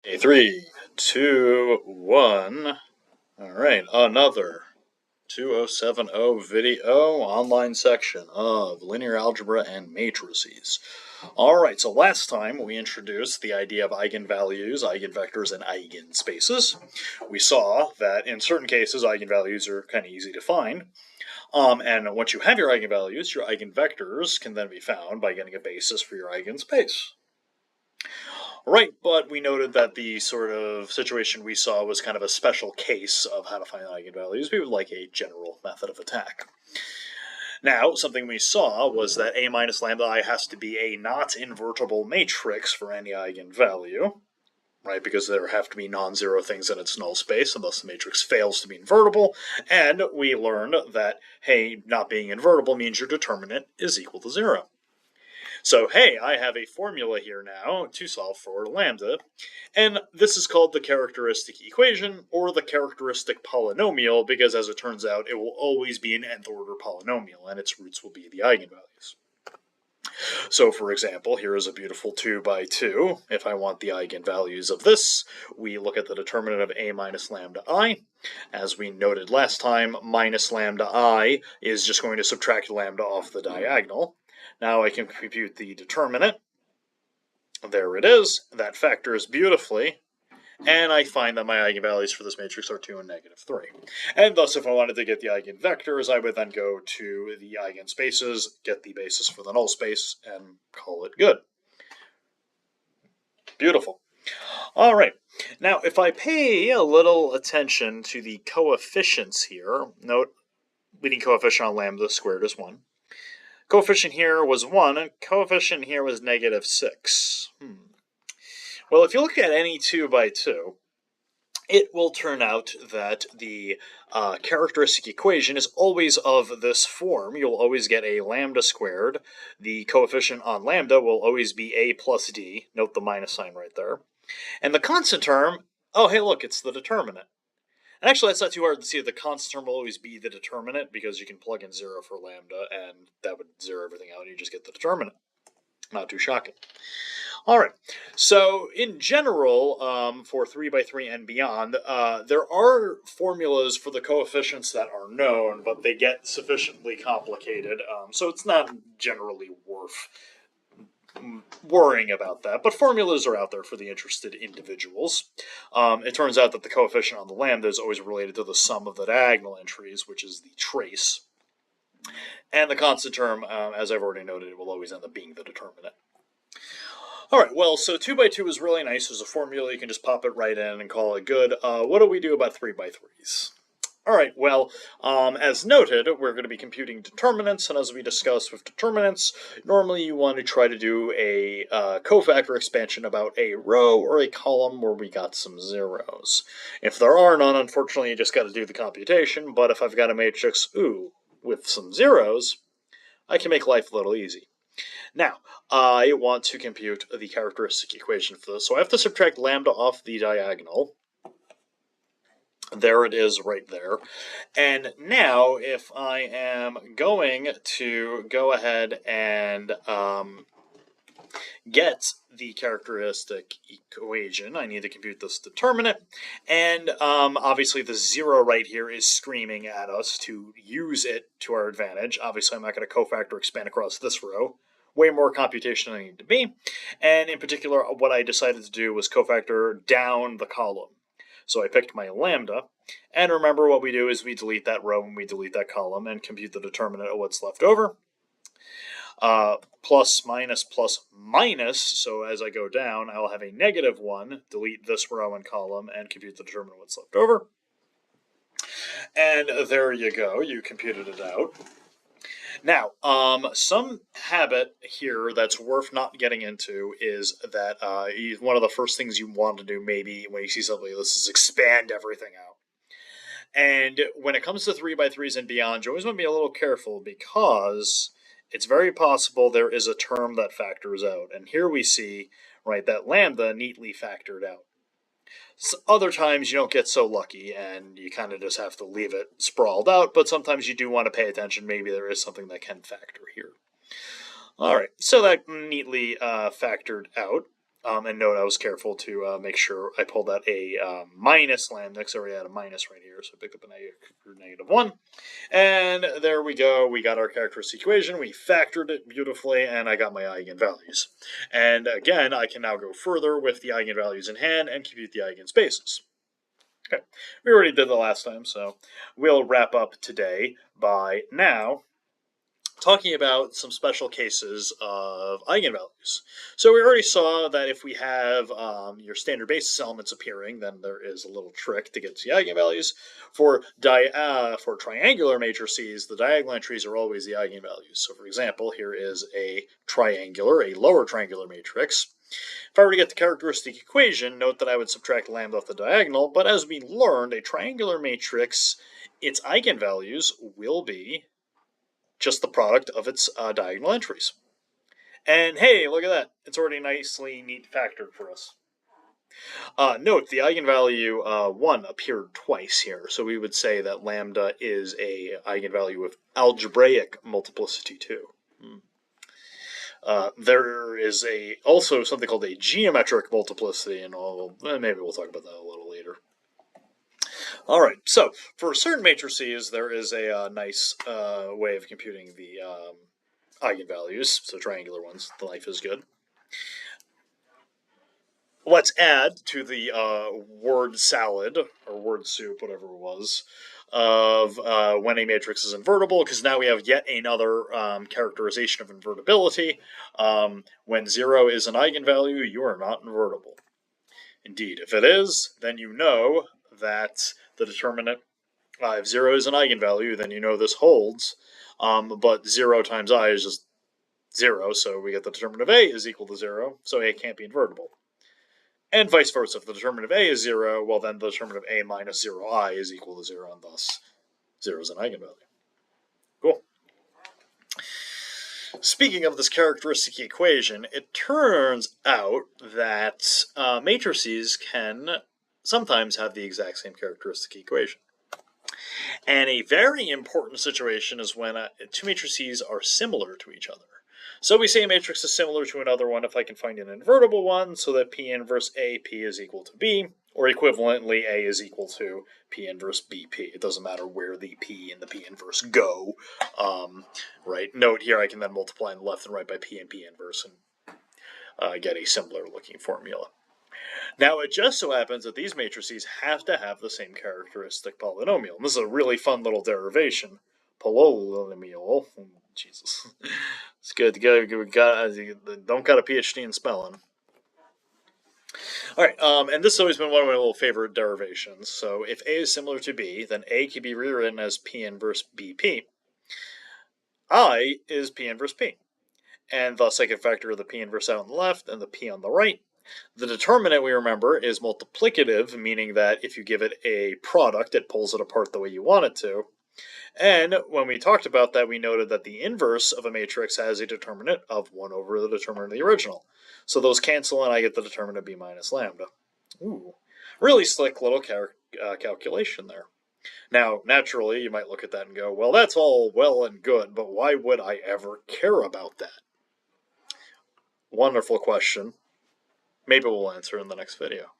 A 3, 2, 1. Alright, another 2070 video online section of linear algebra and matrices. Alright, so last time we introduced the idea of eigenvalues, eigenvectors, and eigenspaces. We saw that in certain cases eigenvalues are kind of easy to find. And once you have your eigenvalues, your eigenvectors can then be found by getting a basis for your eigenspace. Right, but we noted that the sort of situation we saw was kind of a special case of how to find eigenvalues. We would like a general method of attack. Now, something we saw was that A minus lambda I has to be a not invertible matrix for any eigenvalue, right? Because there have to be non-zero things in its null space, and thus the matrix fails to be invertible. And we learned that, hey, not being invertible means your determinant is equal to 0. So, hey, I have a formula here now to solve for lambda, and this is called the characteristic equation, or the characteristic polynomial, because as it turns out, it will always be an nth order polynomial, and its roots will be the eigenvalues. So, for example, here is a beautiful 2 by 2. If I want the eigenvalues of this, we look at the determinant of A minus lambda I. As we noted last time, minus lambda I is just going to subtract lambda off the diagonal. Now I can compute the determinant. There it is. That factors beautifully. And I find that my eigenvalues for this matrix are 2 and -3. And thus, if I wanted to get the eigenvectors, I would then go to the eigenspaces, get the basis for the null space, and call it good. Beautiful. All right. Now, if I pay a little attention to the coefficients here, note leading coefficient on lambda squared is 1. Coefficient here was 1, and coefficient here was -6. Well, if you look at any 2 by 2, it will turn out that the characteristic equation is always of this form. You'll always get a lambda squared. The coefficient on lambda will always be a plus d. Note the minus sign right there. And the constant term, oh, hey, look, it's the determinant. And actually, that's not too hard to see. The constant term will always be the determinant because you can plug in 0 for lambda, and that would zero everything out, and you just get the determinant. Not too shocking. All right, so in general, for 3 by 3 and beyond, there are formulas for the coefficients that are known, but they get sufficiently complicated, so it's not generally worth worrying about that, but formulas are out there for the interested individuals. It turns out that the coefficient on the lambda is always related to the sum of the diagonal entries, which is the trace. And the constant term, as I've already noted, will always end up being the determinant. All right, well, so 2 by 2 is really nice. There's a formula. You can just pop it right in and call it good. What do we do about 3 by 3s? All right, well, as noted, we're going to be computing determinants, and as we discussed with determinants, normally you want to try to do a cofactor expansion about a row or a column where we got some zeros. If there are none, unfortunately, you just got to do the computation, but if I've got a matrix, with some zeros, I can make life a little easy. Now, I want to compute the characteristic equation for this, so I have to subtract lambda off the diagonal. There it is right there. And now, if I am going to go ahead and get the characteristic equation, I need to compute this determinant. And obviously the 0 right here is screaming at us to use it to our advantage. Obviously, I'm not going to cofactor expand across this row. Way more computation than I need to be. And in particular, what I decided to do was cofactor down the column. So I picked my lambda, and remember what we do is we delete that row and we delete that column and compute the determinant of what's left over. Plus, minus, so as I go down, I'll have a -1, delete this row and column, and compute the determinant of what's left over. And there you go, you computed it out. Now, some habit here that's worth not getting into is that one of the first things you want to do maybe when you see something like this is expand everything out. And when it comes to 3 by 3s and beyond, you always want to be a little careful because it's very possible there is a term that factors out. And here we see, right, that lambda neatly factored out. So other times you don't get so lucky and you kind of just have to leave it sprawled out, but sometimes you do want to pay attention. Maybe there is something that can factor here. All right, so that neatly factored out. And note, I was careful to make sure I pulled out a minus lambda, because I already had a minus right here, so I picked up a negative 1. And there we go. We got our characteristic equation. We factored it beautifully, and I got my eigenvalues. And again, I can now go further with the eigenvalues in hand and compute the eigenspaces. Okay, we already did the last time, so we'll wrap up today by now talking about some special cases of eigenvalues. So we already saw that if we have your standard basis elements appearing, then there is a little trick to get to the eigenvalues. For triangular matrices, the diagonal entries are always the eigenvalues. So for example, here is a lower triangular matrix. If I were to get the characteristic equation, note that I would subtract lambda off the diagonal, but as we learned, a triangular matrix, its eigenvalues will be just the product of its diagonal entries. And hey, look at that. It's already nicely neat factored for us. Note, the eigenvalue 1 appeared twice here, so we would say that lambda is a eigenvalue of algebraic multiplicity 2. There is also something called a geometric multiplicity, and maybe we'll talk about that a little later. All right, so for certain matrices, there is a nice way of computing the eigenvalues, so triangular ones. The life is good. Let's add to the word salad, or word soup, whatever it was, of when a matrix is invertible, because now we have yet another characterization of invertibility. When 0 is an eigenvalue, you are not invertible. Indeed, if it is, then you know that the determinant, if 0 is an eigenvalue, then you know this holds, but 0 times I is just 0, so we get the determinant of A is equal to 0, so A can't be invertible. And vice versa, if the determinant of A is 0, well then the determinant of A minus 0I is equal to 0, and thus 0 is an eigenvalue. Cool. Speaking of this characteristic equation, it turns out that matrices can sometimes have the exact same characteristic equation. And a very important situation is when two matrices are similar to each other. So we say a matrix is similar to another one if I can find an invertible one, so that P inverse A, P is equal to B, or equivalently, A is equal to P inverse BP. It doesn't matter where the P and the P inverse go. Right. Note here I can then multiply on the left and right by P and P inverse and get a similar looking formula. Now, it just so happens that these matrices have to have the same characteristic polynomial. And this is a really fun little derivation. Polynomial. Jesus. It's good. Don't got a PhD in spelling. All right, and this has always been one of my little favorite derivations. So if A is similar to B, then A can be rewritten as P inverse BP. I is P inverse P. And thus I can factor the P inverse out on the left and the P on the right. The determinant, we remember, is multiplicative, meaning that if you give it a product, it pulls it apart the way you want it to. And when we talked about that, we noted that the inverse of a matrix has a determinant of 1 over the determinant of the original. So those cancel, and I get the determinant of B minus lambda. Ooh, really slick little calculation there. Now, naturally, you might look at that and go, well, that's all well and good, but why would I ever care about that? Wonderful question. Maybe we'll answer in the next video.